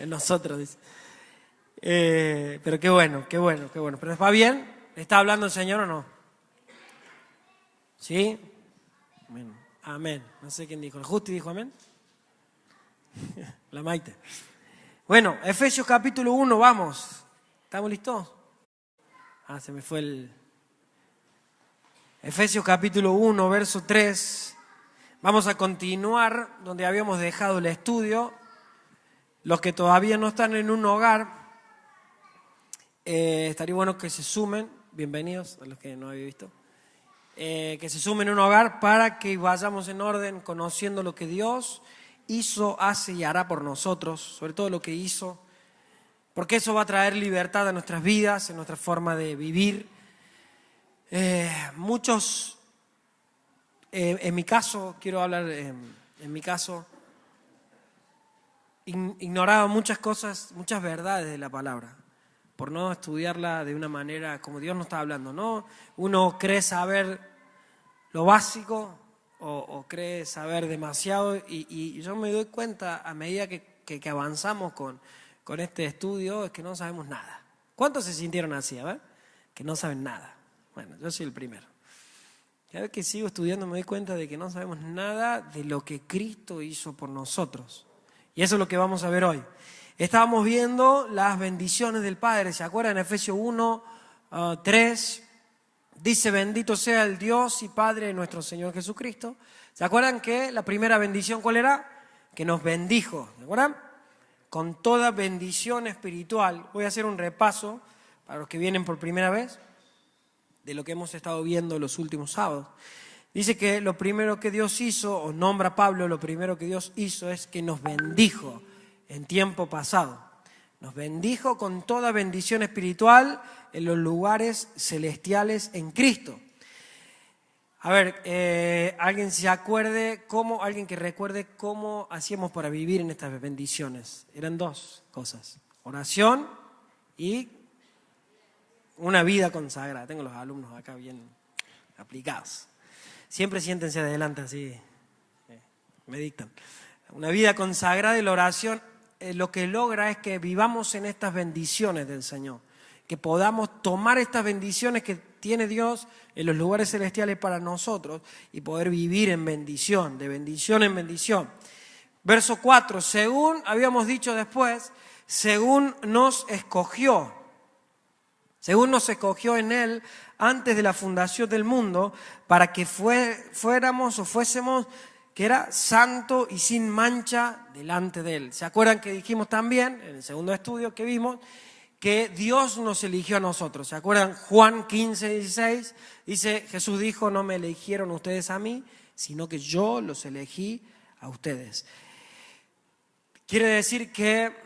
Nosotros, dice. Pero qué bueno, qué bueno, qué bueno. ¿Pero va bien? ¿Está hablando el Señor o no? ¿Sí? Amén. Amén. No sé quién dijo. ¿El Justi dijo amén? La Maite. Bueno, Efesios capítulo 1, vamos. ¿Estamos listos? Se me fue el... Efesios capítulo 1, verso 3. Vamos a continuar donde habíamos dejado el estudio. Los que todavía no están en un hogar, estaría bueno que se sumen. Bienvenidos a los que no había visto. Que se sumen en un hogar para que vayamos en orden conociendo lo que Dios hizo, hace y hará por nosotros, sobre todo lo que hizo, porque eso va a traer libertad a nuestras vidas, en nuestra forma de vivir. Muchos, en mi caso, quiero hablar, en mi caso, ignoraba muchas cosas, muchas verdades de la palabra, por no estudiarla de una manera como Dios nos está hablando, ¿no? Uno cree saber lo básico o cree saber demasiado y yo me doy cuenta a medida que avanzamos con este estudio es que no sabemos nada. ¿Cuántos se sintieron así? A ver, que no saben nada. Bueno, yo soy el primero. Cada vez que sigo estudiando me doy cuenta de que no sabemos nada de lo que Cristo hizo por nosotros. Y eso es lo que vamos a ver hoy. Estábamos viendo las bendiciones del Padre. ¿Se acuerdan? En Efesios 1, 3, dice: bendito sea el Dios y Padre de nuestro Señor Jesucristo. ¿Se acuerdan que la primera bendición cuál era? Que nos bendijo. ¿Se acuerdan? Con toda bendición espiritual. Voy a hacer un repaso para los que vienen por primera vez de lo que hemos estado viendo los últimos sábados. Dice que lo primero que Dios hizo, o nombra Pablo, lo primero que Dios hizo es que nos bendijo en tiempo pasado. Nos bendijo con toda bendición espiritual en los lugares celestiales en Cristo. A ver, alguien se acuerde alguien que recuerde cómo hacíamos para vivir en estas bendiciones. Eran dos cosas: oración y una vida consagrada. Tengo los alumnos acá bien aplicados. Siempre siéntense adelante así, me dictan. Una vida consagrada y la oración lo que logra es que vivamos en estas bendiciones del Señor. Que podamos tomar estas bendiciones que tiene Dios en los lugares celestiales para nosotros y poder vivir en bendición, de bendición en bendición. Verso 4, según habíamos dicho después, según nos escogió en Él antes de la fundación del mundo, para que fuésemos, que era santo y sin mancha delante de Él. ¿Se acuerdan que dijimos también, en el segundo estudio que vimos, que Dios nos eligió a nosotros? ¿Se acuerdan? Juan 15, 16, dice, Jesús dijo: no me eligieron ustedes a mí, sino que yo los elegí a ustedes. Quiere decir que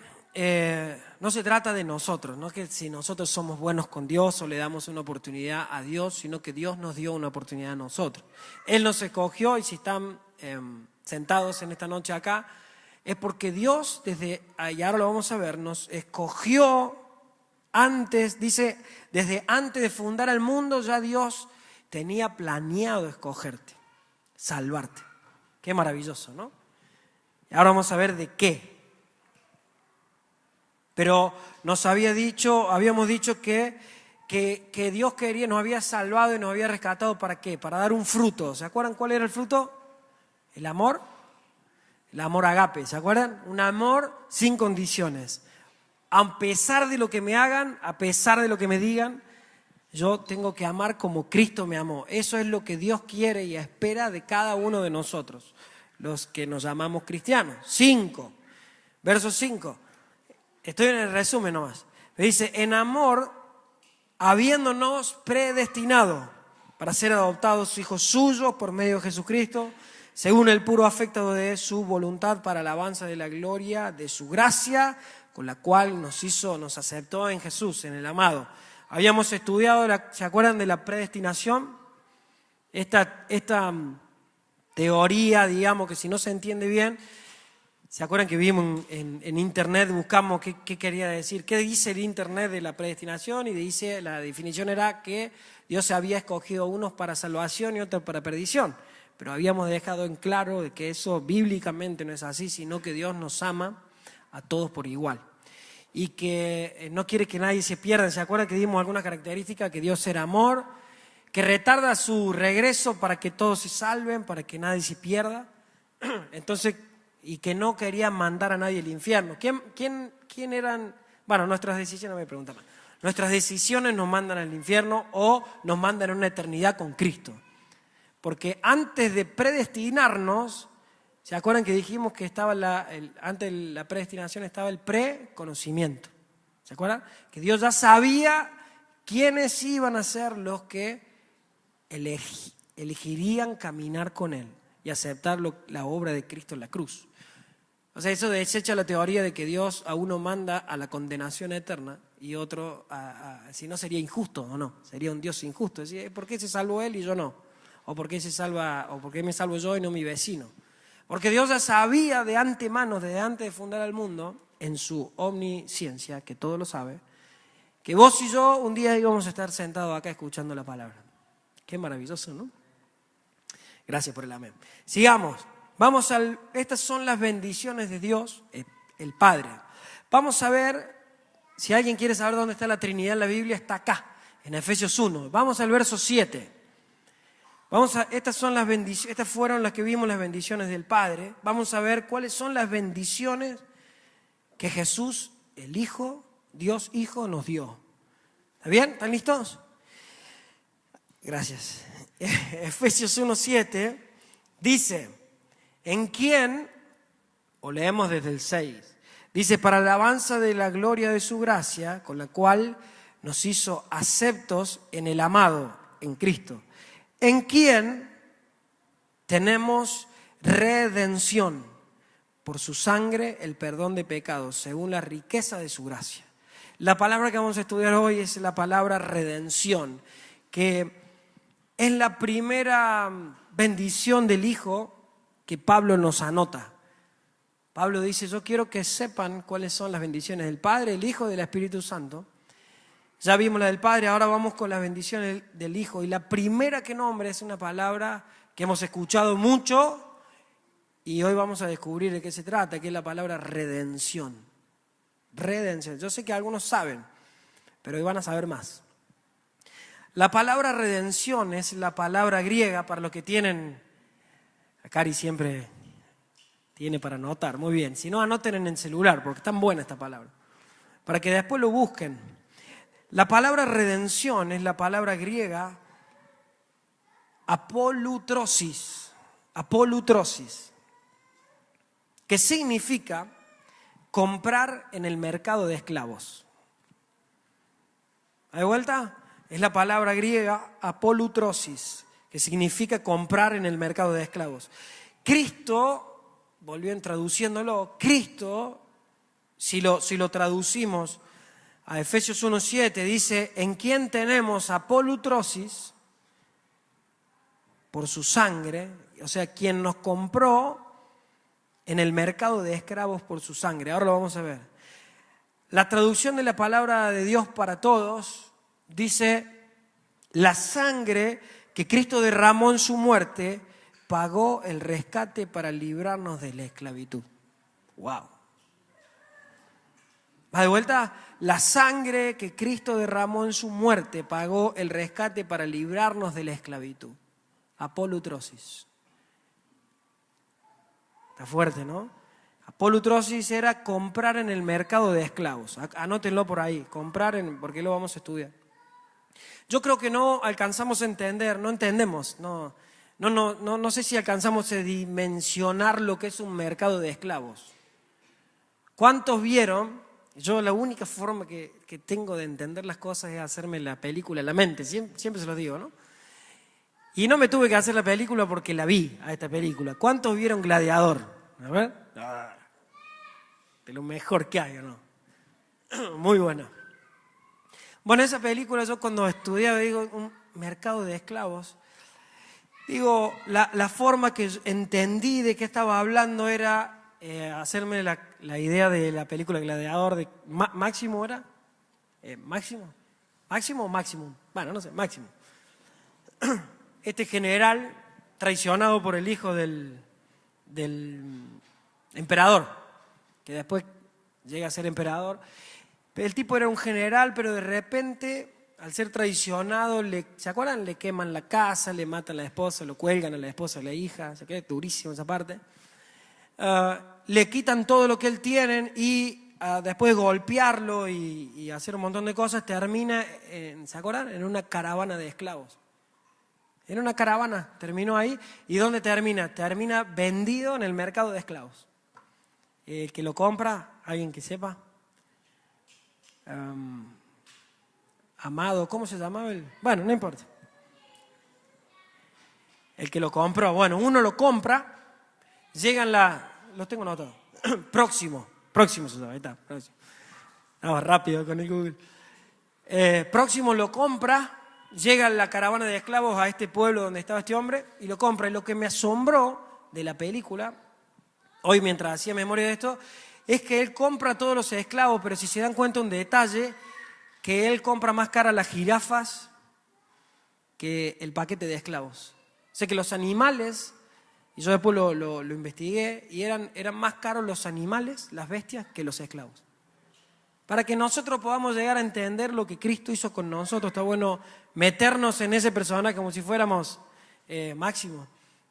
no se trata de nosotros, no es que si nosotros somos buenos con Dios o le damos una oportunidad a Dios, sino que Dios nos dio una oportunidad a nosotros. Él nos escogió, y si están sentados en esta noche acá, es porque Dios, y ahora lo vamos a ver, nos escogió antes, dice, desde antes de fundar el mundo ya Dios tenía planeado escogerte, salvarte. Qué maravilloso, ¿no? Y ahora vamos a ver de qué. Pero habíamos dicho que Dios nos había salvado y nos había rescatado, ¿para qué? Para dar un fruto. ¿Se acuerdan cuál era el fruto? El amor agape, ¿se acuerdan? Un amor sin condiciones. A pesar de lo que me hagan, a pesar de lo que me digan, yo tengo que amar como Cristo me amó. Eso es lo que Dios quiere y espera de cada uno de nosotros, los que nos llamamos cristianos. 5, verso 5. Estoy en el resumen nomás. Me dice: en amor, habiéndonos predestinado para ser adoptados hijos suyos por medio de Jesucristo, según el puro afecto de su voluntad, para alabanza de la gloria de su gracia, con la cual nos aceptó en Jesús, en el amado. Habíamos estudiado, ¿se acuerdan de la predestinación? Esta teoría, digamos, que si no se entiende bien, ¿se acuerdan que vimos en internet, buscamos qué quería decir? ¿Qué dice el internet de la predestinación? Y dice, la definición era que Dios había escogido unos para salvación y otros para perdición. Pero habíamos dejado en claro de que eso bíblicamente no es así, sino que Dios nos ama a todos por igual. Y que no quiere que nadie se pierda. ¿Se acuerdan que dimos algunas características? Que Dios era amor, que retarda su regreso para que todos se salven, para que nadie se pierda. Entonces, y que no quería mandar a nadie al infierno. ¿Quién eran? Bueno, nuestras decisiones, no me preguntan más. Nuestras decisiones nos mandan al infierno o nos mandan a una eternidad con Cristo. Porque antes de predestinarnos, ¿se acuerdan que dijimos que estaba antes de la predestinación estaba el preconocimiento? ¿Se acuerdan? Que Dios ya sabía quiénes iban a ser los que elegirían caminar con Él y aceptar la obra de Cristo en la cruz. O sea, eso desecha la teoría de que Dios a uno manda a la condenación eterna y otro, si no sería injusto o no, sería un Dios injusto. Es decir, ¿por qué se salvó Él y yo no? ¿O por qué me salvo yo y no mi vecino? Porque Dios ya sabía de antemano, desde antes de fundar el mundo, en su omnisciencia, que todo lo sabe, que vos y yo un día íbamos a estar sentados acá escuchando la palabra. Qué maravilloso, ¿no? Gracias por el amén. Sigamos. Estas son las bendiciones de Dios, el Padre. Vamos a ver, si alguien quiere saber dónde está la Trinidad en la Biblia, está acá, en Efesios 1. Vamos al verso 7. Estas fueron las que vimos, las bendiciones del Padre. Vamos a ver cuáles son las bendiciones que Jesús, el Hijo, Dios Hijo, nos dio. ¿Está bien? ¿Están listos? Gracias. Efesios 1:7 dice, en quien, o leemos desde el 6, dice, para la alabanza de la gloria de su gracia, con la cual nos hizo aceptos en el amado, en Cristo, en quien tenemos redención, por su sangre el perdón de pecados, según la riqueza de su gracia. La palabra que vamos a estudiar hoy es la palabra redención, que es la primera bendición del Hijo que Pablo nos anota. Pablo dice, yo quiero que sepan cuáles son las bendiciones del Padre, el Hijo y del Espíritu Santo. Ya vimos la del Padre, ahora vamos con las bendiciones del Hijo. Y la primera que nombra es una palabra que hemos escuchado mucho y hoy vamos a descubrir de qué se trata, que es la palabra redención. Redención. Yo sé que algunos saben, pero hoy van a saber más. La palabra redención es la palabra griega, para los que tienen, a Cari siempre tiene para anotar, muy bien, si no anoten en el celular, porque es tan buena esta palabra, para que después lo busquen. La palabra redención es la palabra griega apolutrosis, que significa comprar en el mercado de esclavos. ¿Hay vuelta? Es la palabra griega apolutrosis, que significa comprar en el mercado de esclavos. Cristo, volviendo traduciéndolo, Cristo, si lo traducimos a Efesios 1:7, dice, en quien tenemos apolutrosis por su sangre, o sea, quien nos compró en el mercado de esclavos por su sangre. Ahora lo vamos a ver. La traducción de la palabra de Dios para todos dice, la sangre que Cristo derramó en su muerte pagó el rescate para librarnos de la esclavitud. ¡Wow! ¿Va de vuelta? La sangre que Cristo derramó en su muerte pagó el rescate para librarnos de la esclavitud. Apolutrosis. Está fuerte, ¿no? Apolutrosis era comprar en el mercado de esclavos. Anótenlo por ahí, porque lo vamos a estudiar. Yo creo que no alcanzamos a entender, no entendemos, no sé si alcanzamos a dimensionar lo que es un mercado de esclavos. ¿Cuántos vieron? Yo la única forma que tengo de entender las cosas es hacerme la película en la mente, siempre se los digo, ¿no? Y no me tuve que hacer la película porque la vi a esta película. ¿Cuántos vieron Gladiador? A ver. De lo mejor que hay, ¿o no? Muy buena. Bueno, esa película yo cuando estudiaba, un mercado de esclavos, la forma que entendí de qué estaba hablando era hacerme la idea de la película Gladiador de Máximo, ¿era? ¿Máximo? ¿Máximo o Máximo? Bueno, no sé, Máximo. Este general traicionado por el hijo del emperador, que después llega a ser emperador. El tipo era un general, pero de repente, al ser traicionado, ¿se acuerdan? Le queman la casa, le matan a la esposa, lo cuelgan a la esposa, a la hija, se queda durísimo esa parte. Le quitan todo lo que él tiene y después de golpearlo y hacer un montón de cosas, termina, ¿se acuerdan? En una caravana de esclavos. En una caravana, terminó ahí. ¿Y dónde termina? Termina vendido en el mercado de esclavos. El que lo compra, alguien que sepa. Amado, ¿cómo se llamaba él? Bueno, no importa. El que lo compró, bueno, uno lo compra, llegan los tengo anotados. Próximo se llama, ahí está, Próximo. Estaba rápido con el Google. Próximo lo compra. Llega la caravana de esclavos a este pueblo donde estaba este hombre y lo compra. Y lo que me asombró de la película, hoy mientras hacía memoria de esto, es que él compra a todos los esclavos, pero si se dan cuenta un detalle, que él compra más caras las jirafas que el paquete de esclavos. O sea que los animales, y yo después lo investigué, y eran más caros los animales, las bestias, que los esclavos. Para que nosotros podamos llegar a entender lo que Cristo hizo con nosotros, está bueno meternos en ese personaje como si fuéramos Máximo,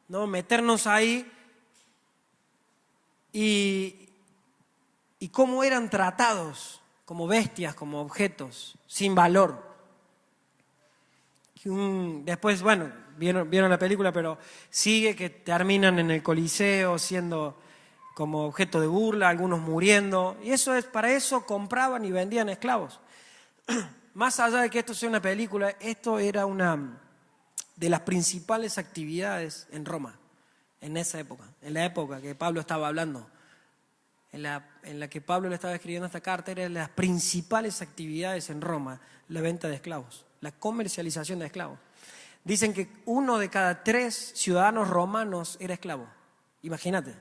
¿no? Meternos ahí y cómo eran tratados como bestias, como objetos, sin valor. Después, bueno, vieron la película, pero sigue que terminan en el Coliseo siendo como objeto de burla, algunos muriendo, y para eso compraban y vendían esclavos. Más allá de que esto sea una película, esto era una de las principales actividades en Roma, en esa época, en la época que Pablo estaba hablando, en la que Pablo le estaba escribiendo esta carta, eran las principales actividades en Roma, la venta de esclavos, la comercialización de esclavos. Dicen que 1 de cada 3 ciudadanos romanos era esclavo, imagínate.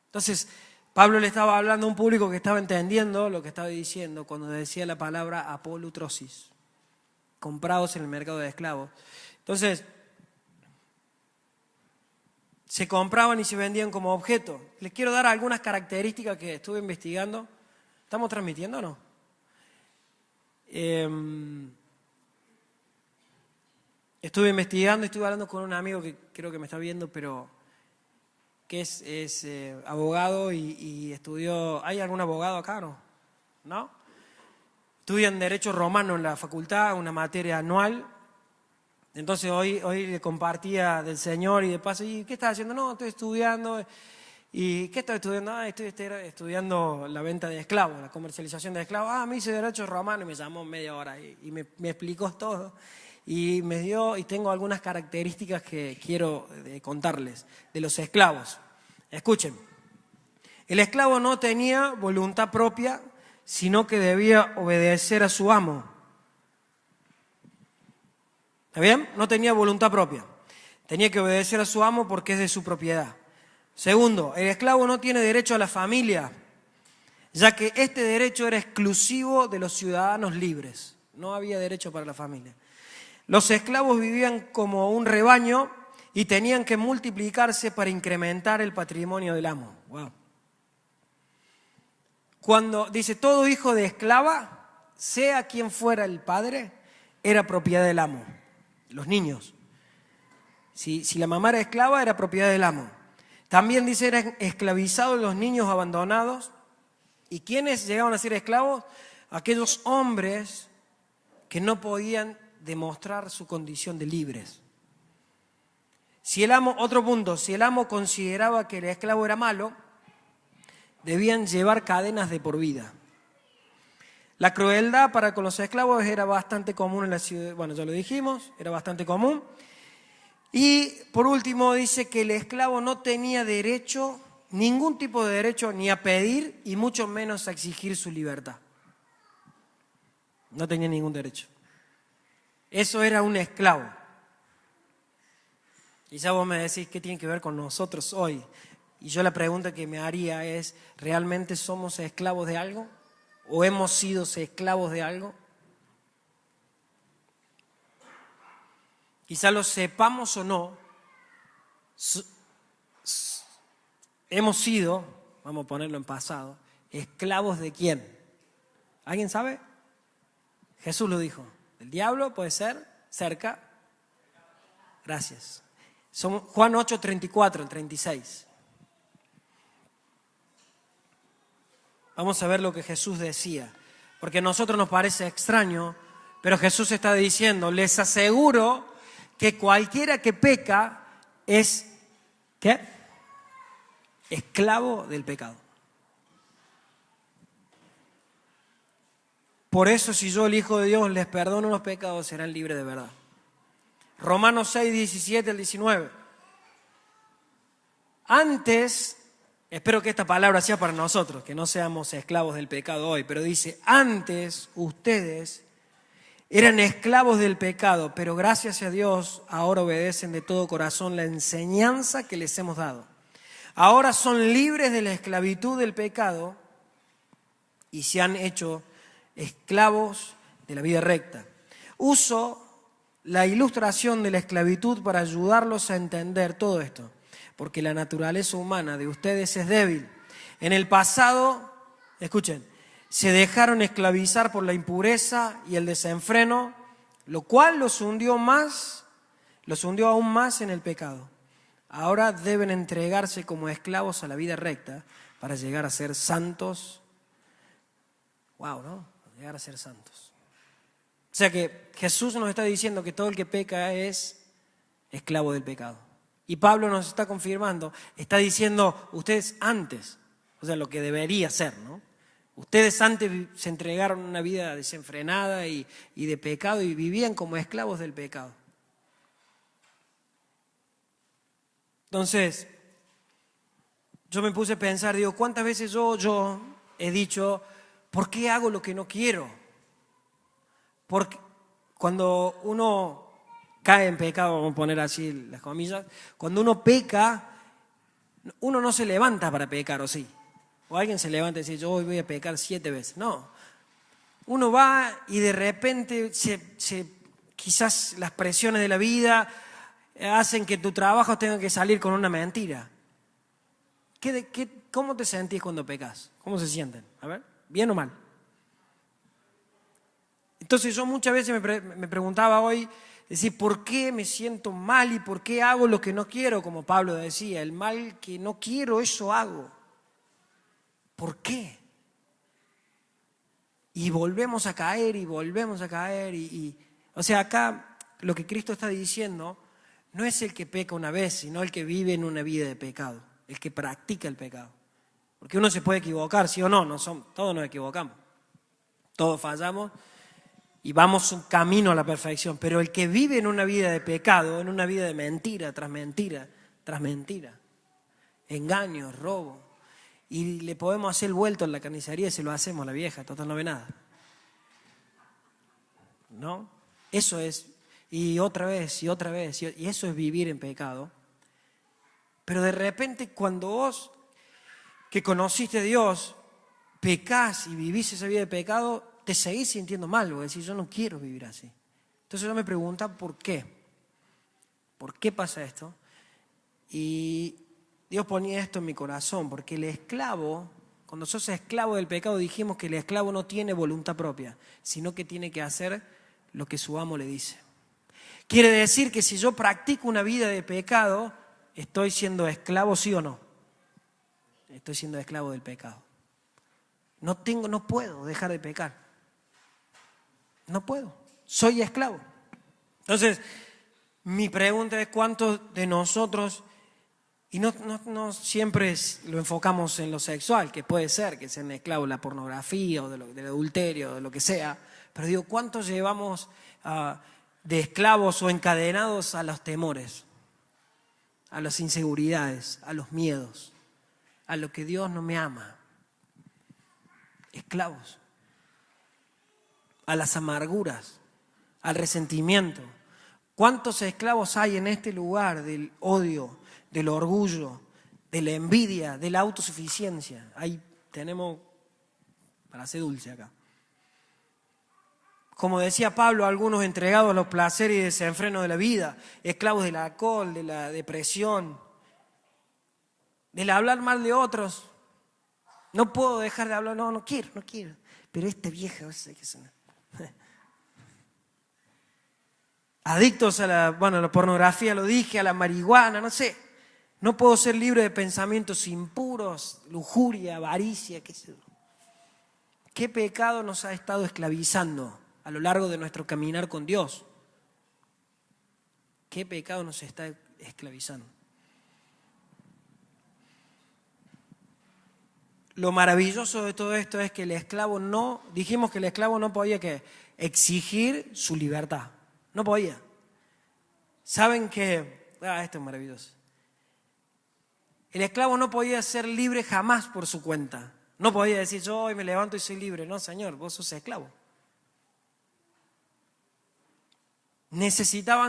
Entonces, Pablo le estaba hablando a un público que estaba entendiendo lo que estaba diciendo cuando decía la palabra apolutrosis, comprados en el mercado de esclavos. Entonces, se compraban y se vendían como objeto. Les quiero dar algunas características que estuve investigando. ¿Estamos transmitiendo o no? Estuve investigando y estuve hablando con un amigo que creo que me está viendo, pero que es abogado y estudió. ¿Hay algún abogado acá, no? ¿No? Estudian Derecho Romano en la facultad, una materia anual. Entonces hoy le compartía del Señor y de paso, ¿y qué estás haciendo? No, estoy estudiando. ¿Y qué estás estudiando? Estoy estudiando la venta de esclavos, la comercialización de esclavos. Me hice Derecho Romano y me llamó media hora y me explicó todo. Y tengo algunas características que quiero contarles de los esclavos. Escuchen, el esclavo no tenía voluntad propia, sino que debía obedecer a su amo. ¿Está bien? No tenía voluntad propia. Tenía que obedecer a su amo porque es de su propiedad. Segundo, el esclavo no tiene derecho a la familia, ya que este derecho era exclusivo de los ciudadanos libres. No había derecho para la familia. Los esclavos vivían como un rebaño y tenían que multiplicarse para incrementar el patrimonio del amo. Wow. Cuando dice todo hijo de esclava, sea quien fuera el padre, era propiedad del amo. Los niños. Si la mamá era esclava, era propiedad del amo. También dice eran esclavizados los niños abandonados. ¿Y quiénes llegaban a ser esclavos? Aquellos hombres que no podían demostrar su condición de libres. Otro punto, si el amo consideraba que el esclavo era malo, debían llevar cadenas de por vida. La crueldad para con los esclavos era bastante común en la ciudad, bueno, ya lo dijimos, era bastante común. Y por último dice que el esclavo no tenía derecho, ningún tipo de derecho, ni a pedir y mucho menos a exigir su libertad. No tenía ningún derecho. Eso era un esclavo. Quizá vos me decís, ¿qué tiene que ver con nosotros hoy? Y yo la pregunta que me haría es, ¿realmente somos esclavos de algo? ¿O hemos sido esclavos de algo? Quizá lo sepamos o no, hemos sido, vamos a ponerlo en pasado, ¿Esclavos de quién? ¿Alguien sabe? Jesús lo dijo. ¿El diablo puede ser? Cerca. Gracias. Son Juan 8, 34, el 36. Vamos a ver lo que Jesús decía. Porque a nosotros nos parece extraño, pero Jesús está diciendo, les aseguro que cualquiera que peca es, ¿qué? Esclavo del pecado. Por eso, si yo, el Hijo de Dios, les perdono los pecados, serán libres de verdad. Romanos 6, 17 al 19. Antes, espero que esta palabra sea para nosotros, que no seamos esclavos del pecado hoy, pero dice, antes ustedes eran esclavos del pecado, pero gracias a Dios ahora obedecen de todo corazón la enseñanza que les hemos dado. Ahora son libres de la esclavitud del pecado y se han hecho esclavos de la vida recta. Uso la ilustración de la esclavitud para ayudarlos a entender todo esto, porque la naturaleza humana de ustedes es débil. En el pasado, escuchen, se dejaron esclavizar por la impureza y el desenfreno, lo cual los hundió aún más en el pecado. Ahora deben entregarse como esclavos a la vida recta para llegar a ser santos. Wow, ¿no? Llegar a ser santos. O sea que Jesús nos está diciendo que todo el que peca es esclavo del pecado. Y Pablo nos está confirmando, está diciendo, ustedes antes, o sea, lo que debería ser, ¿no? Ustedes antes se entregaron una vida desenfrenada y de pecado y vivían como esclavos del pecado. Entonces, yo me puse a pensar, digo, ¿cuántas veces yo he dicho, ¿por qué hago lo que no quiero? Porque cuando uno cae en pecado, vamos a poner así las comillas, cuando uno peca, uno no se levanta para pecar, ¿o sí? O alguien se levanta y dice, yo hoy voy a pecar 7 veces. No. Uno va y de repente quizás las presiones de la vida hacen que tu trabajo tenga que salir con una mentira. ¿Cómo te sentís cuando pecas? ¿Cómo se sienten? A ver, ¿bien o mal? Entonces yo muchas veces me preguntaba hoy, decir, ¿por qué me siento mal y por qué hago lo que no quiero? Como Pablo decía, el mal que no quiero, eso hago. ¿Por qué? Y volvemos a caer y volvemos a caer. O sea, acá lo que Cristo está diciendo no es el que peca una vez, sino el que vive en una vida de pecado, el que practica el pecado. Porque uno se puede equivocar, ¿sí o no? Todos nos equivocamos, todos fallamos y vamos un camino a la perfección. Pero el que vive en una vida de pecado, en una vida de mentira tras mentira, tras mentira, engaños, robo, y le podemos hacer el vuelto en la carnicería y se lo hacemos a la vieja, total no ve nada. ¿No? Eso es, y otra vez, y otra vez, y eso es vivir en pecado. Pero de repente cuando vos, que conociste a Dios, pecás y vivís esa vida de pecado, te seguís sintiendo mal, porque decís, yo no quiero vivir así. Entonces yo me pregunto, ¿por qué? ¿Por qué pasa esto? Y Dios ponía esto en mi corazón, porque el esclavo, cuando sos esclavo del pecado, dijimos que el esclavo no tiene voluntad propia, sino que tiene que hacer lo que su amo le dice. Quiere decir que si yo practico una vida de pecado, ¿estoy siendo esclavo, sí o no? Estoy siendo esclavo del pecado. No puedo dejar de pecar. No puedo. Soy esclavo. Entonces, mi pregunta es, ¿cuántos de nosotros, y no siempre lo enfocamos en lo sexual, que puede ser que sean esclavos de la pornografía o del adulterio, de lo que sea, pero digo, ¿cuántos llevamos de esclavos o encadenados a los temores, a las inseguridades, a los miedos, a lo que Dios no me ama? Esclavos. A las amarguras, al resentimiento. ¿Cuántos esclavos hay en este lugar del odio, del orgullo, de la envidia, de la autosuficiencia? Ahí tenemos para hacer dulce acá. Como decía Pablo, algunos entregados a los placeres y desenfreno de la vida, esclavos del alcohol, de la depresión, del hablar mal de otros. No puedo dejar de hablar, no quiero. Pero esta vieja, adictos a la pornografía, lo dije, a la marihuana, no sé. No puedo ser libre de pensamientos impuros, lujuria, avaricia, qué sé yo. ¿Qué pecado nos ha estado esclavizando a lo largo de nuestro caminar con Dios? ¿Qué pecado nos está esclavizando? Lo maravilloso de todo esto es que dijimos que el esclavo no podía exigir su libertad. No podía. ¿Saben qué? Esto es maravilloso. El esclavo no podía ser libre jamás por su cuenta. No podía decir, yo hoy me levanto y soy libre. No, señor, vos sos esclavo.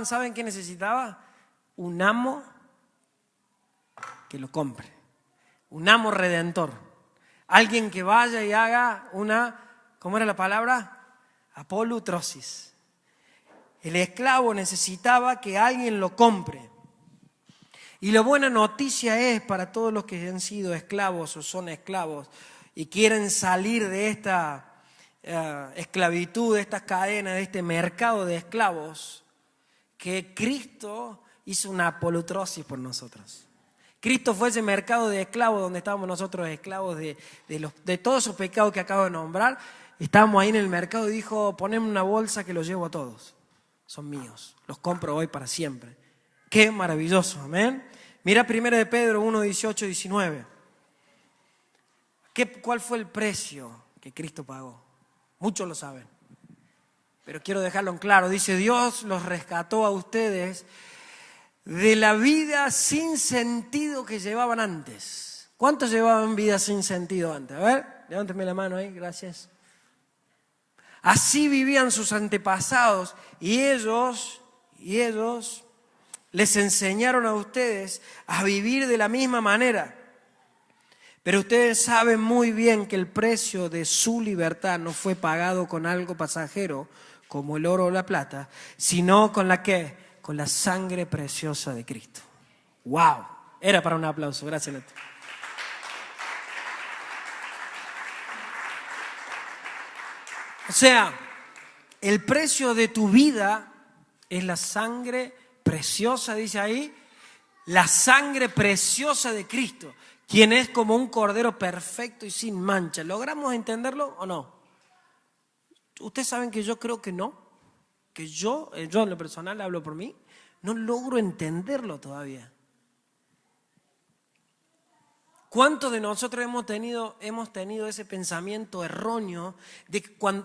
¿Saben qué necesitaba? Un amo que lo compre. Un amo redentor. Alguien que vaya y haga ¿cómo era la palabra? Apolutrosis. El esclavo necesitaba que alguien lo compre. Y la buena noticia es para todos los que han sido esclavos o son esclavos y quieren salir de esta esclavitud, de estas cadenas, de este mercado de esclavos, que Cristo hizo una apolutrosis por nosotros. Cristo fue ese mercado de esclavos donde estábamos nosotros esclavos de todos esos pecados que acabo de nombrar. Estábamos ahí en el mercado y dijo, poneme una bolsa que los llevo a todos. Son míos, los compro hoy para siempre. Qué maravilloso, amén. Mira 1 de Pedro 1, 18, 19. ¿Cuál fue el precio que Cristo pagó? Muchos lo saben, pero quiero dejarlo en claro. Dice, Dios los rescató a ustedes de la vida sin sentido que llevaban antes. ¿Cuántos llevaban vida sin sentido antes? A ver, levánteme la mano ahí, gracias. Así vivían sus antepasados y ellos les enseñaron a ustedes a vivir de la misma manera. Pero ustedes saben muy bien que el precio de su libertad no fue pagado con algo pasajero, como el oro o la plata, sino con con la sangre preciosa de Cristo. ¡Wow! Era para un aplauso. Gracias, Neto. O sea, el precio de tu vida es la sangre preciosa, dice ahí, la sangre preciosa de Cristo, quien es como un cordero perfecto y sin mancha. ¿Logramos entenderlo o no? Ustedes saben que yo creo que no, que yo en lo personal hablo por mí, no logro entenderlo todavía. ¿Cuántos de nosotros hemos tenido ese pensamiento erróneo,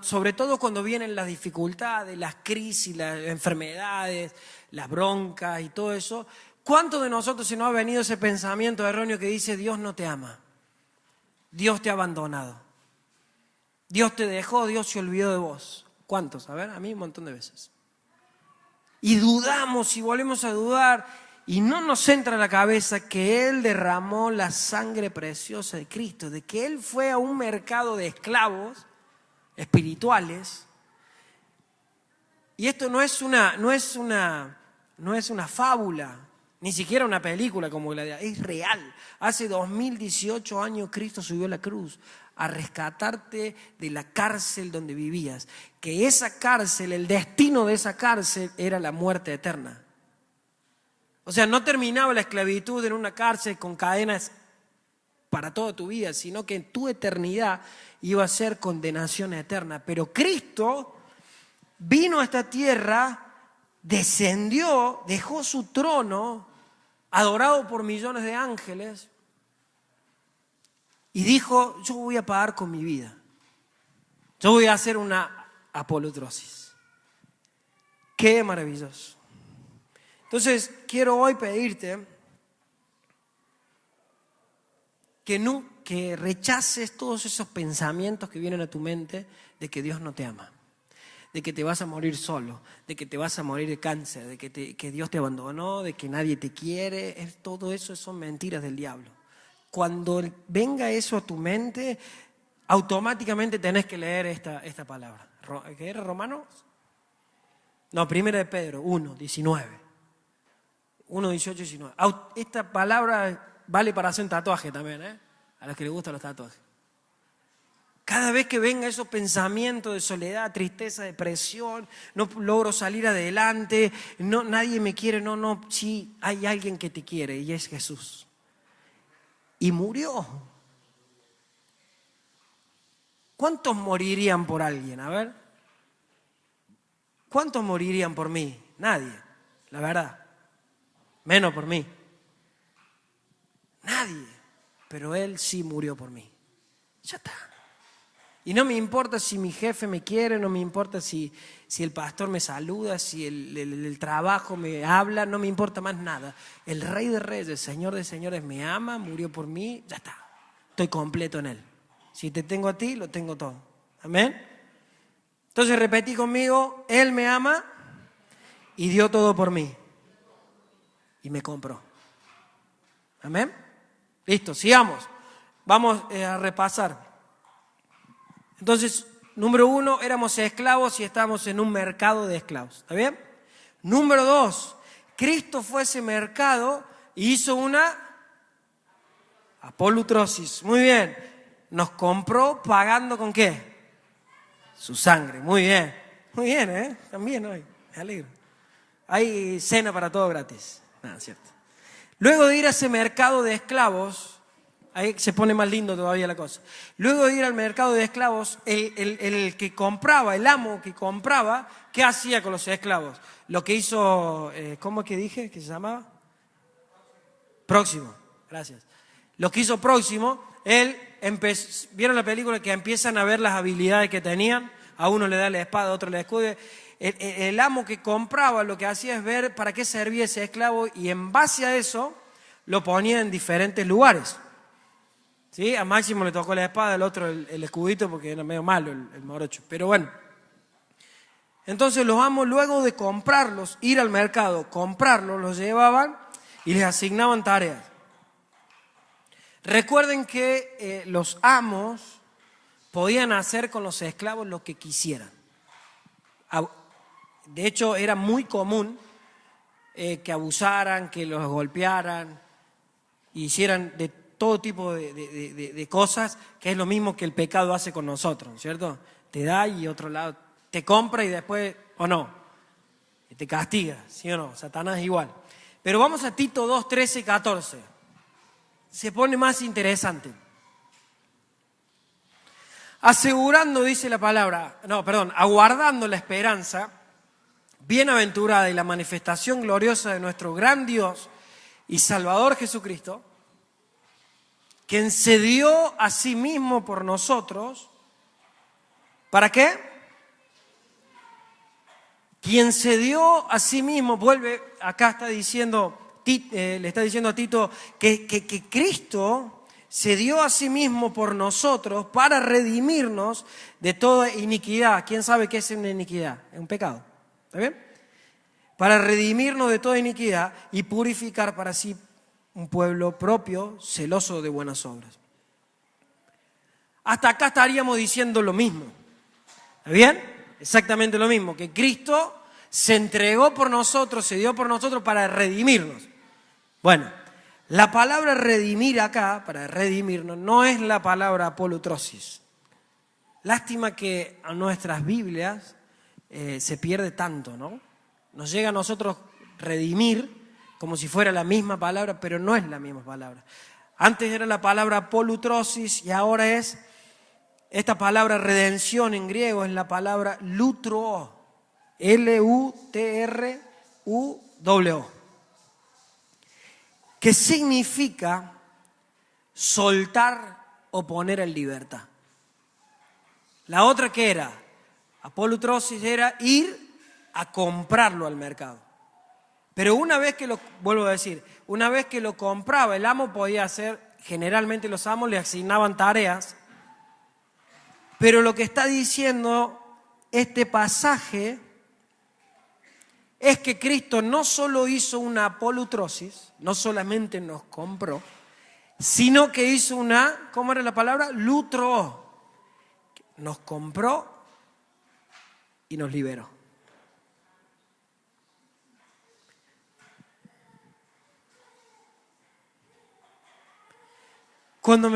sobre todo cuando vienen las dificultades, las crisis, las enfermedades, las broncas y todo eso? ¿Cuántos de nosotros se nos ha venido ese pensamiento erróneo que dice Dios no te ama, Dios te ha abandonado, Dios te dejó, Dios se olvidó de vos? ¿Cuántos? A ver, a mí un montón de veces. Y dudamos y volvemos a dudar. Y no nos entra en la cabeza que Él derramó la sangre preciosa de Cristo, de que Él fue a un mercado de esclavos espirituales. Y esto no es una fábula, ni siquiera una película como la de... Es real. Hace 2018 años Cristo subió a la cruz a rescatarte de la cárcel donde vivías. Que esa cárcel, el destino de esa cárcel era la muerte eterna. O sea, no terminaba la esclavitud en una cárcel con cadenas para toda tu vida, sino que en tu eternidad iba a ser condenación eterna. Pero Cristo vino a esta tierra, descendió, dejó su trono, adorado por millones de ángeles, y dijo, yo voy a pagar con mi vida. Yo voy a hacer una apolutrosis. ¡Qué maravilloso! Entonces, quiero hoy pedirte que rechaces todos esos pensamientos que vienen a tu mente de que Dios no te ama, de que te vas a morir solo, de que te vas a morir de cáncer, de que Dios te abandonó, de que nadie te quiere. Todo eso son mentiras del diablo. Cuando venga eso a tu mente, automáticamente tenés que leer esta palabra. ¿Qué era, Romanos? No, 1 de Pedro 1, 19. 1, 18, 19. Esta palabra vale para hacer un tatuaje también, a los que les gustan los tatuajes. Cada vez que venga esos pensamientos de soledad, tristeza, depresión, no logro salir adelante, no, nadie me quiere, no, sí, hay alguien que te quiere y es Jesús. Y murió. ¿Cuántos morirían por alguien? A ver. ¿Cuántos morirían por mí? Nadie, la verdad. Menos por mí. Nadie. Pero Él sí murió por mí. Ya está. Y no me importa si mi jefe me quiere, no me importa si el pastor me saluda, si el trabajo me habla, no me importa más nada. El Rey de Reyes, el Señor de Señores me ama, murió por mí, ya está. Estoy completo en Él. Si te tengo a ti, lo tengo todo. Amén. Entonces repetí conmigo, Él me ama y dio todo por mí. Y me compró. Amén. Listo, sigamos. Vamos a repasar. Entonces, número 1, éramos esclavos y estábamos en un mercado de esclavos. ¿Está bien? Número 2, Cristo fue a ese mercado y hizo una apolutrosis. Muy bien. Nos compró pagando ¿con qué? Su sangre. Muy bien. Muy bien, ¿eh? También hoy. Me alegro. Hay cena para todo gratis. Nada, cierto. Luego de ir a ese mercado de esclavos, ahí se pone más lindo todavía la cosa. Luego de ir al mercado de esclavos, el que compraba, el amo que compraba, ¿qué hacía con los esclavos? Lo que hizo, ¿cómo es que dije que se llamaba? Próximo, gracias. Lo que hizo Próximo, él empezó, ¿vieron la película que empiezan a ver las habilidades que tenían? A uno le da la espada, a otro le escudo. El amo que compraba lo que hacía es ver para qué servía ese esclavo y en base a eso lo ponía en diferentes lugares. ¿Sí? A Máximo le tocó la espada, al otro el escudito porque era medio malo el morocho. Pero bueno. Entonces los amos, luego de comprarlos, ir al mercado, comprarlos, los llevaban y les asignaban tareas. Recuerden que los amos podían hacer con los esclavos lo que quisieran. De hecho, era muy común que abusaran, que los golpearan, hicieran de todo tipo de cosas, que es lo mismo que el pecado hace con nosotros, ¿cierto? Te da y otro lado te compra y después, o no, te castiga, ¿sí o no? Satanás igual. Pero vamos a Tito 2, 13 y 14. Se pone más interesante. Asegurando, dice la palabra, aguardando la esperanza bienaventurada y la manifestación gloriosa de nuestro gran Dios y Salvador Jesucristo, quien se dio a sí mismo por nosotros, ¿para qué? Quien se dio a sí mismo, vuelve, acá está diciendo, le está diciendo a Tito que Cristo se dio a sí mismo por nosotros para redimirnos de toda iniquidad. ¿Quién sabe qué es una iniquidad? Es un pecado. ¿Está bien? Para redimirnos de toda iniquidad y purificar para sí un pueblo propio, celoso de buenas obras. Hasta acá estaríamos diciendo lo mismo. ¿Está bien? Exactamente lo mismo, que Cristo se entregó por nosotros, se dio por nosotros para redimirnos. Bueno, la palabra redimir acá, para redimirnos, no es la palabra apolutrosis. Lástima que a nuestras Biblias se pierde tanto, ¿no? Nos llega a nosotros redimir como si fuera la misma palabra, pero no es la misma palabra. Antes era la palabra apolutrosis y ahora es, esta palabra redención en griego es la palabra lutro, L-U-T-R-U-O, que significa soltar o poner en libertad. La otra que era, apolutrosis, era ir a comprarlo al mercado. Pero una vez que vuelvo a decir, una vez que lo compraba, el amo podía hacer, generalmente los amos le asignaban tareas, pero lo que está diciendo este pasaje es que Cristo no solo hizo una apolutrosis, no solamente nos compró, sino que hizo una, ¿cómo era la palabra? Lutro. Nos compró y nos liberó. Cuando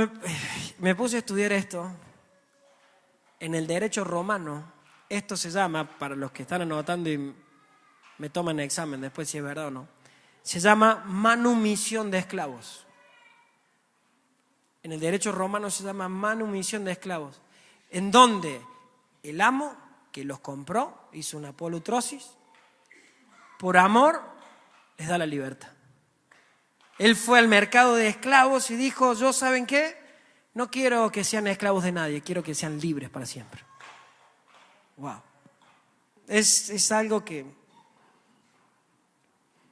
me puse a estudiar esto, en el derecho romano, esto se llama, para los que están anotando y me toman examen después si es verdad o no, se llama manumisión de esclavos. En el derecho romano se llama manumisión de esclavos, en donde el amo que los compró hizo una polutrosis, por amor les da la libertad. Él fue al mercado de esclavos y dijo, yo, ¿saben qué? No quiero que sean esclavos de nadie, quiero que sean libres para siempre. Wow. Es algo que...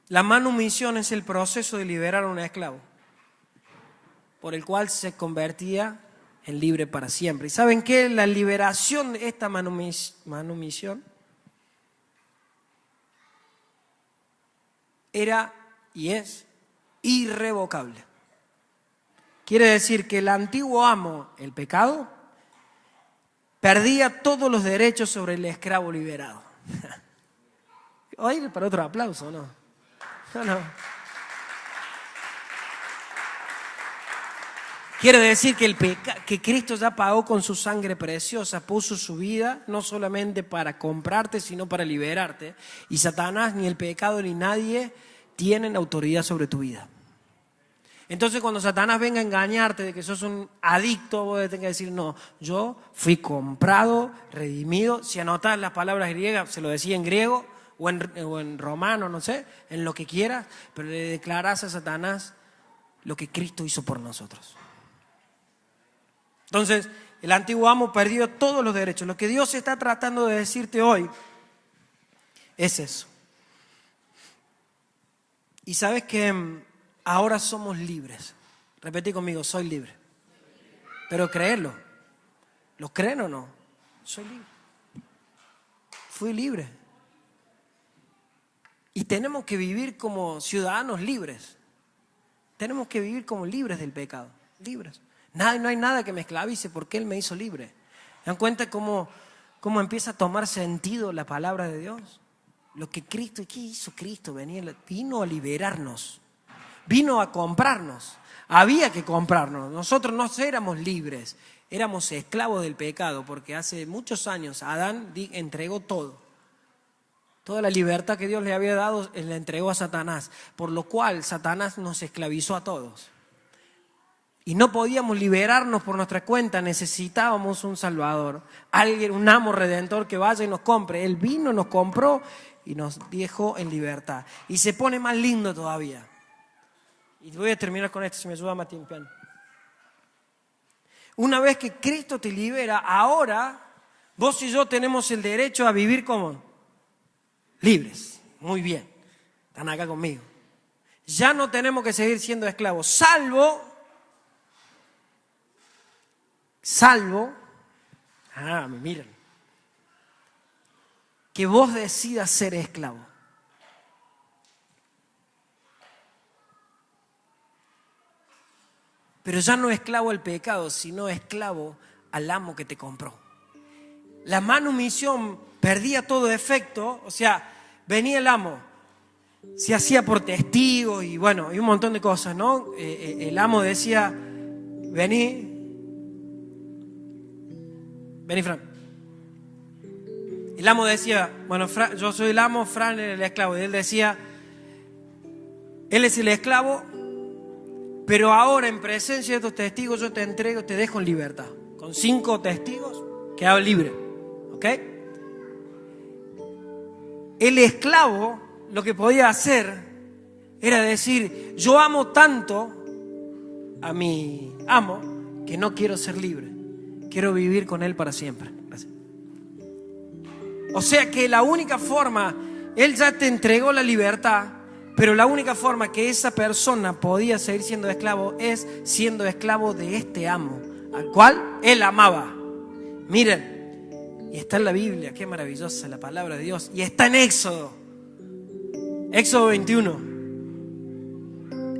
La manumisión es el proceso de liberar a un esclavo, por el cual se convertía en libre para siempre. ¿Y saben qué? La liberación de esta manumisión era y es irrevocable. Quiere decir que el antiguo amo, el pecado, perdía todos los derechos sobre el esclavo liberado. ¿Oír para otro aplauso, no? No. Quiere decir que Cristo ya pagó con su sangre preciosa, puso su vida no solamente para comprarte, sino para liberarte. Y Satanás, ni el pecado, ni nadie tienen autoridad sobre tu vida. Entonces cuando Satanás venga a engañarte de que sos un adicto, vos tenés que decir, no, yo fui comprado, redimido. Si anotás las palabras griegas, se lo decía en griego o en romano, no sé, en lo que quieras, pero le declarás a Satanás lo que Cristo hizo por nosotros. Entonces, el antiguo amo perdió todos los derechos. Lo que Dios está tratando de decirte hoy es eso. Y sabes que ahora somos libres. Repetí conmigo, soy libre. Pero créelo. ¿Lo creen o no? Soy libre. Fui libre. Y tenemos que vivir como ciudadanos libres. Tenemos que vivir como libres del pecado. Libres. No hay nada que me esclavice porque Él me hizo libre. ¿Se dan cuenta cómo empieza a tomar sentido la palabra de Dios? Lo que Cristo, ¿qué hizo Cristo? Vino a liberarnos. Vino a comprarnos. Había que comprarnos. Nosotros no éramos libres. Éramos esclavos del pecado porque hace muchos años Adán entregó todo. Toda la libertad que Dios le había dado, Él la entregó a Satanás. Por lo cual Satanás nos esclavizó a todos. Y no podíamos liberarnos por nuestra cuenta, necesitábamos un Salvador, alguien, un amo redentor que vaya y nos compre. Él vino, nos compró y nos dejó en libertad. Y se pone más lindo todavía. Y voy a terminar con esto, si me ayuda Matías piano. Una vez que Cristo te libera, ahora vos y yo tenemos el derecho a vivir como libres. Muy bien, están acá conmigo. Ya no tenemos que seguir siendo esclavos, salvo, me miran, que vos decidas ser esclavo. Pero ya no esclavo al pecado, sino esclavo al amo que te compró. La manumisión perdía todo efecto, o sea, venía el amo, se hacía por testigo y bueno, y un montón de cosas, ¿no? El amo decía, vení Fran. El amo decía, bueno, yo soy el amo, Fran era el esclavo. Y él decía, él es el esclavo, pero ahora en presencia de estos testigos yo te entrego, te dejo en libertad. Con 5 testigos, quedaba libre. ¿Ok? El esclavo lo que podía hacer era decir, yo amo tanto a mi amo que no quiero ser libre. Quiero vivir con Él para siempre. Gracias. O sea que la única forma, Él ya te entregó la libertad, pero la única forma que esa persona podía seguir siendo esclavo es siendo esclavo de este amo, al cual Él amaba. Miren, y está en la Biblia, qué maravillosa la palabra de Dios, y está en Éxodo 21.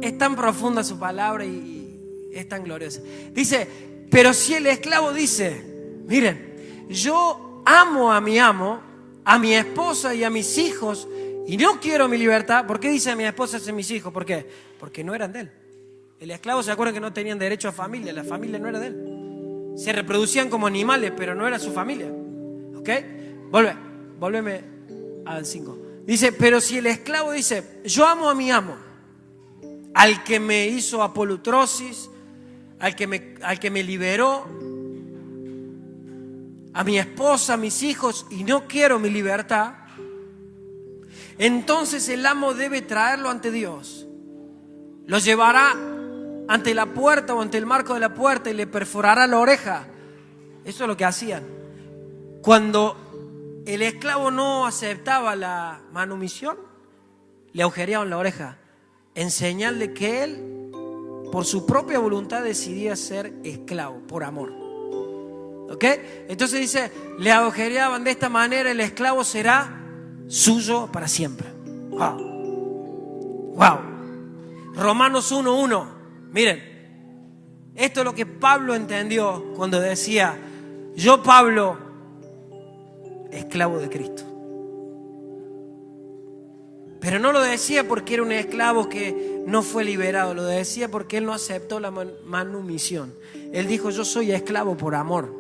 Es tan profunda su palabra y es tan gloriosa. Dice, pero si el esclavo dice, miren, yo amo a mi amo, a mi esposa y a mis hijos y no quiero mi libertad. ¿Por qué dice a mi esposa y a mis hijos? ¿Por qué? Porque no eran de él. El esclavo, ¿se acuerdan que no tenían derecho a familia? La familia no era de él. Se reproducían como animales, pero no era su familia. ¿Ok? Volveme al 5. Dice, pero si el esclavo dice, yo amo a mi amo, al que me hizo apolutrosis, al que me liberó, a mi esposa, a mis hijos, y no quiero mi libertad, entonces el amo debe traerlo ante Dios. Lo llevará ante la puerta o ante el marco de la puerta y le perforará la oreja. Eso es lo que hacían. Cuando el esclavo no aceptaba la manumisión, le agujereaban la oreja, en señal de que él, por su propia voluntad, decidía ser esclavo, por amor. ¿Ok? Entonces dice, le agujereaban de esta manera, el esclavo será suyo para siempre. Wow. Romanos 1:1. Miren, esto es lo que Pablo entendió cuando decía, yo Pablo, esclavo de Cristo. Pero no lo decía porque era un esclavo que no fue liberado, lo decía porque él no aceptó la manumisión. Él dijo, yo soy esclavo por amor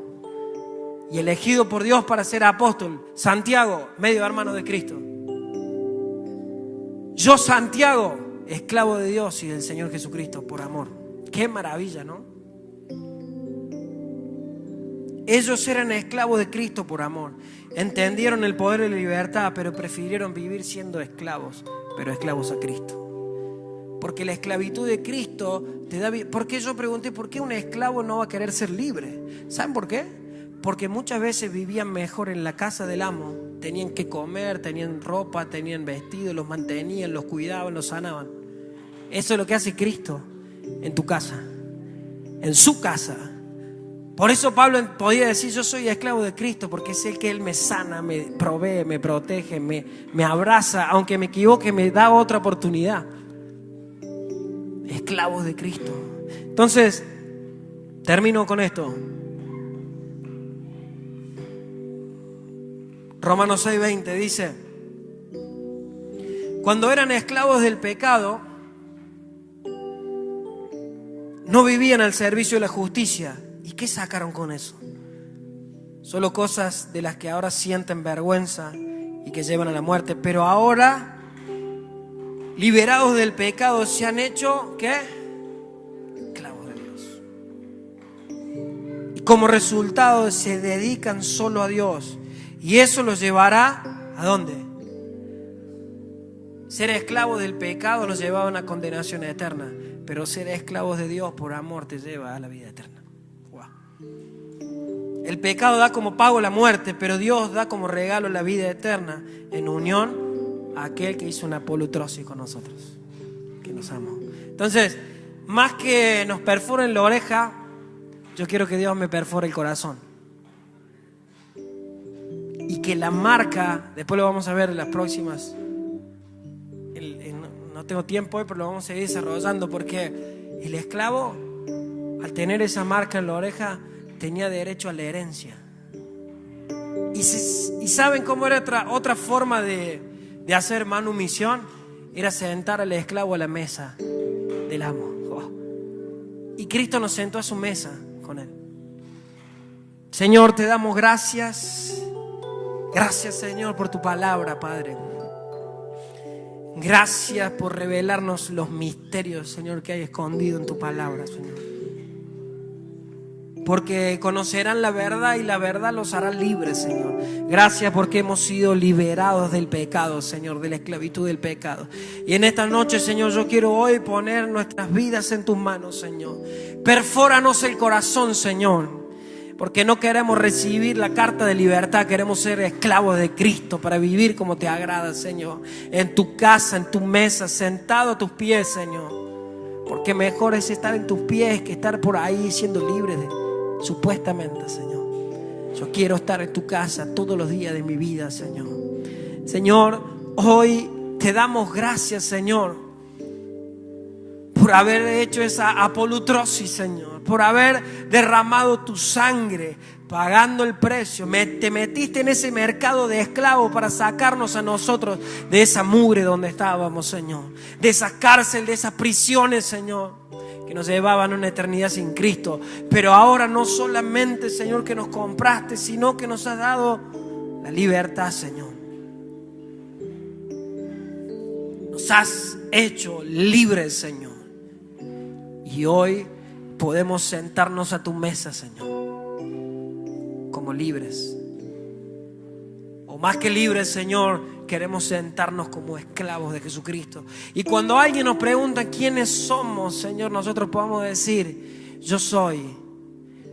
y elegido por Dios para ser apóstol. Santiago, medio hermano de Cristo. Yo, Santiago, esclavo de Dios y del Señor Jesucristo por amor. Qué maravilla, ¿no? Ellos eran esclavos de Cristo por amor. Entendieron el poder de la libertad, pero prefirieron vivir siendo esclavos, pero esclavos a Cristo. Porque la esclavitud de Cristo te da vida. Porque yo pregunté, ¿por qué un esclavo no va a querer ser libre? ¿Saben por qué? Porque muchas veces vivían mejor en la casa del amo. Tenían que comer, tenían ropa, tenían vestido, los mantenían, los cuidaban, los sanaban. Eso es lo que hace Cristo en tu casa, en su casa. Por eso Pablo podía decir, yo soy esclavo de Cristo, porque es el que Él me sana, me provee, me protege, me abraza, aunque me equivoque, me da otra oportunidad. Esclavos de Cristo. Entonces, termino con esto. Romanos 6:20 dice, cuando eran esclavos del pecado, no vivían al servicio de la justicia. ¿Y qué sacaron con eso? Solo cosas de las que ahora sienten vergüenza y que llevan a la muerte. Pero ahora, liberados del pecado, se han hecho, ¿qué? Esclavos de Dios. Y como resultado se dedican solo a Dios. Y eso los llevará, ¿a dónde? Ser esclavos del pecado los llevaba a una condenación eterna. Pero ser esclavos de Dios por amor te lleva a la vida eterna. El pecado da como pago la muerte, pero Dios da como regalo la vida eterna en unión a aquel que hizo una apolutrosis con nosotros, que nos amó. Entonces, más que nos perforen la oreja, yo quiero que Dios me perfore el corazón. Y que la marca, después lo vamos a ver en las próximas, no tengo tiempo hoy, pero lo vamos a seguir desarrollando, porque el esclavo, al tener esa marca en la oreja, tenía derecho a la herencia. Y ¿saben cómo era otra forma de hacer manumisión? Era sentar al esclavo a la mesa del amo. Y Cristo nos sentó a su mesa con él. Señor, te damos gracias. Gracias, Señor, por tu palabra, Padre. Gracias por revelarnos los misterios, Señor, que hay escondido en tu palabra, Señor. Porque conocerán la verdad y la verdad los hará libres, Señor. Gracias porque hemos sido liberados del pecado, Señor, de la esclavitud del pecado. Y en esta noche, Señor, yo quiero hoy poner nuestras vidas en tus manos, Señor. Perfóranos el corazón, Señor, porque no queremos recibir la carta de libertad. Queremos ser esclavos de Cristo para vivir como te agrada, Señor. En tu casa, en tu mesa, sentado a tus pies, Señor. Porque mejor es estar en tus pies que estar por ahí siendo libre supuestamente, Señor. Yo quiero estar en tu casa todos los días de mi vida, Señor. Señor, hoy te damos gracias, Señor, por haber hecho esa apolutrosis, Señor, por haber derramado tu sangre, pagando el precio. Te metiste en ese mercado de esclavos para sacarnos a nosotros de esa mugre donde estábamos, Señor, de esa cárcel, de esas prisiones, Señor, que nos llevaban a una eternidad sin Cristo. Pero ahora no solamente, Señor, que nos compraste, sino que nos has dado la libertad, Señor. Nos has hecho libres, Señor. Y hoy podemos sentarnos a tu mesa, Señor, como libres. O más que libres, Señor, queremos sentarnos como esclavos de Jesucristo. Y cuando alguien nos pregunta quiénes somos, Señor, nosotros podamos decir: yo soy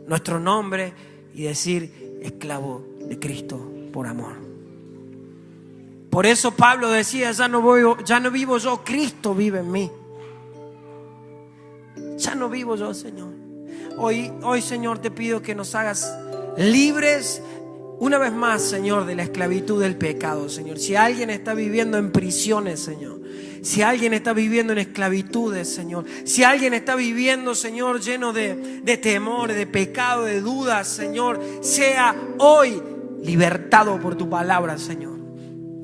nuestro nombre, y decir: esclavo de Cristo por amor. Por eso Pablo decía: ya no vivo yo, Cristo vive en mí. Ya no vivo yo, Señor. Hoy, Señor, te pido que nos hagas libres una vez más, Señor, de la esclavitud del pecado, Señor. Si alguien está viviendo en prisiones, Señor, si alguien está viviendo en esclavitudes, Señor, si alguien está viviendo, Señor, lleno de temor, de pecado, de dudas, Señor, sea hoy libertado por tu palabra, Señor,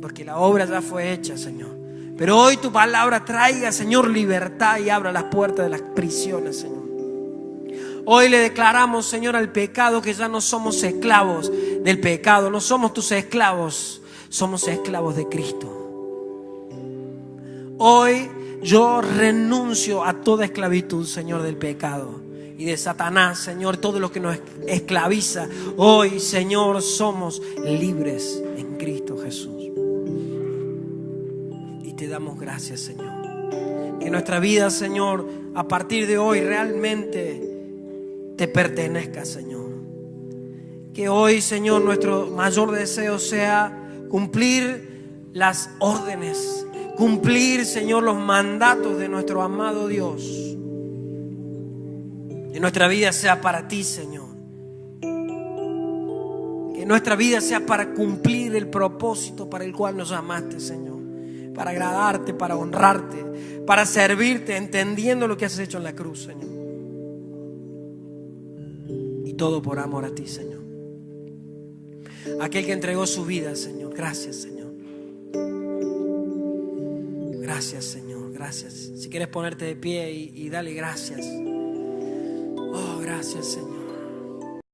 porque la obra ya fue hecha, Señor. Pero hoy tu palabra traiga, Señor, libertad y abra las puertas de las prisiones, Señor. Hoy le declaramos, Señor, al pecado que ya no somos esclavos del pecado, no somos tus esclavos, somos esclavos de Cristo. Hoy yo renuncio a toda esclavitud, Señor, del pecado y de Satanás, Señor, todo lo que nos esclaviza. Hoy, Señor, somos libres en Cristo Jesús. Y te damos gracias, Señor. Que nuestra vida, Señor, a partir de hoy realmente te pertenezca, Señor. Que hoy, Señor, nuestro mayor deseo sea cumplir las órdenes, cumplir, Señor, los mandatos de nuestro amado Dios. Que nuestra vida sea para ti, Señor. Que nuestra vida sea para cumplir el propósito para el cual nos llamaste, Señor. Para agradarte, para honrarte, para servirte, entendiendo lo que has hecho en la cruz, Señor. Todo por amor a ti, Señor. Aquel que entregó su vida, Señor. Gracias, Señor. Gracias, Señor. Gracias. Si quieres ponerte de pie y dale gracias. Oh, gracias, Señor.